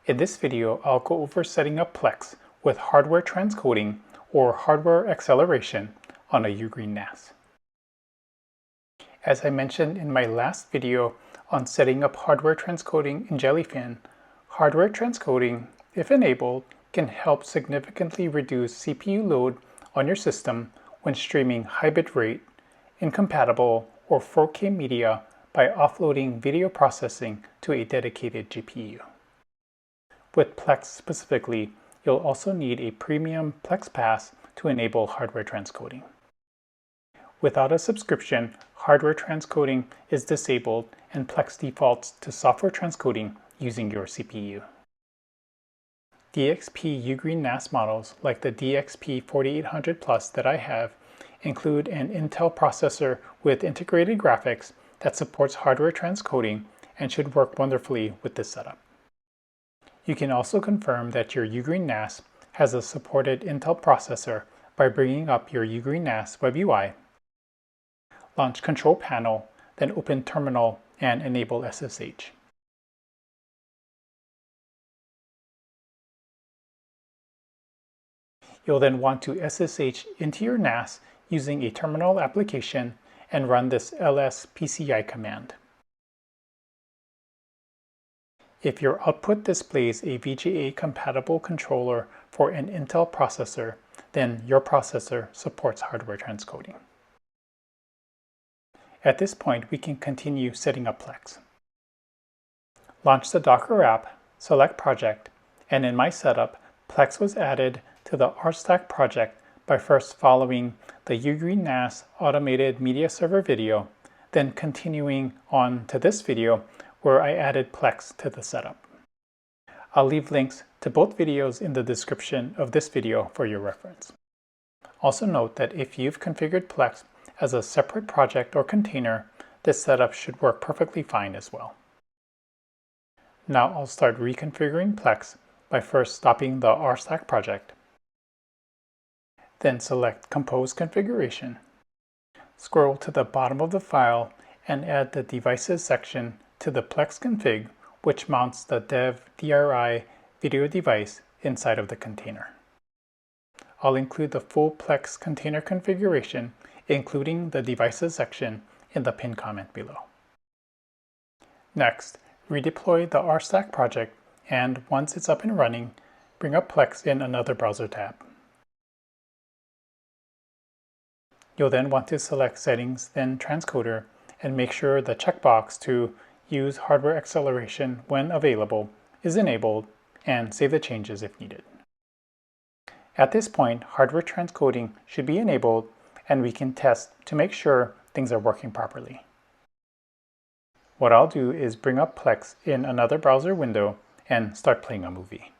In this video, I'll go over setting up Plex with hardware transcoding or hardware acceleration on a UGREEN NAS. As I mentioned in my last video on setting up hardware transcoding in Jellyfin, hardware transcoding, if enabled, can help significantly reduce CPU load on your system when streaming high bitrate, incompatible, or 4K media by offloading video processing to a dedicated GPU. With Plex specifically, you'll also need a premium Plex pass to enable hardware transcoding. Without a subscription, hardware transcoding is disabled and Plex defaults to software transcoding using your CPU. DXP UGREEN NAS models like the DXP 4800 Plus that I have include an Intel processor with integrated graphics that supports hardware transcoding and should work wonderfully with this setup. You can also confirm that your UGREEN NAS has a supported Intel processor by bringing up your UGREEN NAS WebUI, launch Control Panel, then open Terminal and enable SSH. You'll then want to SSH into your NAS using a terminal application and run this lspci command. If your output displays a VGA-compatible controller for an Intel processor, then your processor supports hardware transcoding. At this point, we can continue setting up Plex. Launch the Docker app, select Project, and in my setup, Plex was added to the RStack project by first following the UGREEN NAS automated media server video, then continuing on to this video where I added Plex to the setup. I'll leave links to both videos in the description of this video for your reference. Also note that if you've configured Plex as a separate project or container, this setup should work perfectly fine as well. Now I'll start reconfiguring Plex by first stopping the RStack project. Then select Compose Configuration. Scroll to the bottom of the file and add the Devices section to the Plex config, which mounts the dev DRI video device inside of the container. I'll include the full Plex container configuration, including the Devices section, in the pinned comment below. Next, redeploy the RStack project, and once it's up and running, bring up Plex in another browser tab. You'll then want to select Settings, then Transcoder, and make sure the checkbox to Use hardware acceleration when available is enabled, and save the changes if needed. At this point, hardware transcoding should be enabled, and we can test to make sure things are working properly. What I'll do is bring up Plex in another browser window and start playing a movie.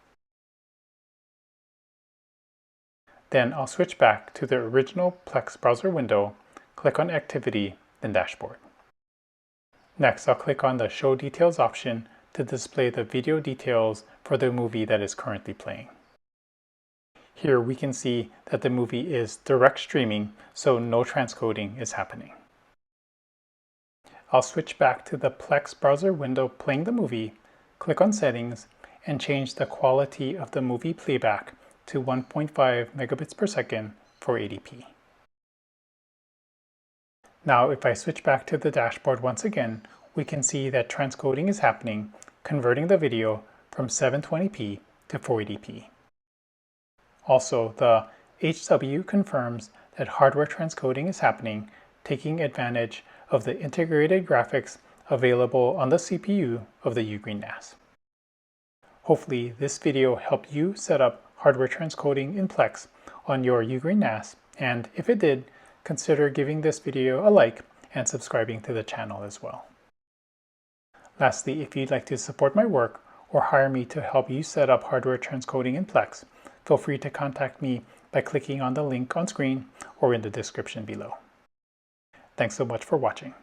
Then I'll switch back to the original Plex browser window, click on Activity, then Dashboard. Next, I'll click on the Show Details option to display the video details for the movie that is currently playing. Here we can see that the movie is direct streaming, so no transcoding is happening. I'll switch back to the Plex browser window playing the movie, click on Settings, and change the quality of the movie playback to 1.5 megabits per second for 80p. Now, if I switch back to the dashboard once again, we can see that transcoding is happening, converting the video from 720p to 480p. Also, the HW confirms that hardware transcoding is happening, taking advantage of the integrated graphics available on the CPU of the UGREEN NAS. Hopefully, this video helped you set up hardware transcoding in Plex on your UGREEN NAS, and if it did, consider giving this video a like and subscribing to the channel as well. Lastly, if you'd like to support my work or hire me to help you set up hardware transcoding in Plex, feel free to contact me by clicking on the link on screen or in the description below. Thanks so much for watching.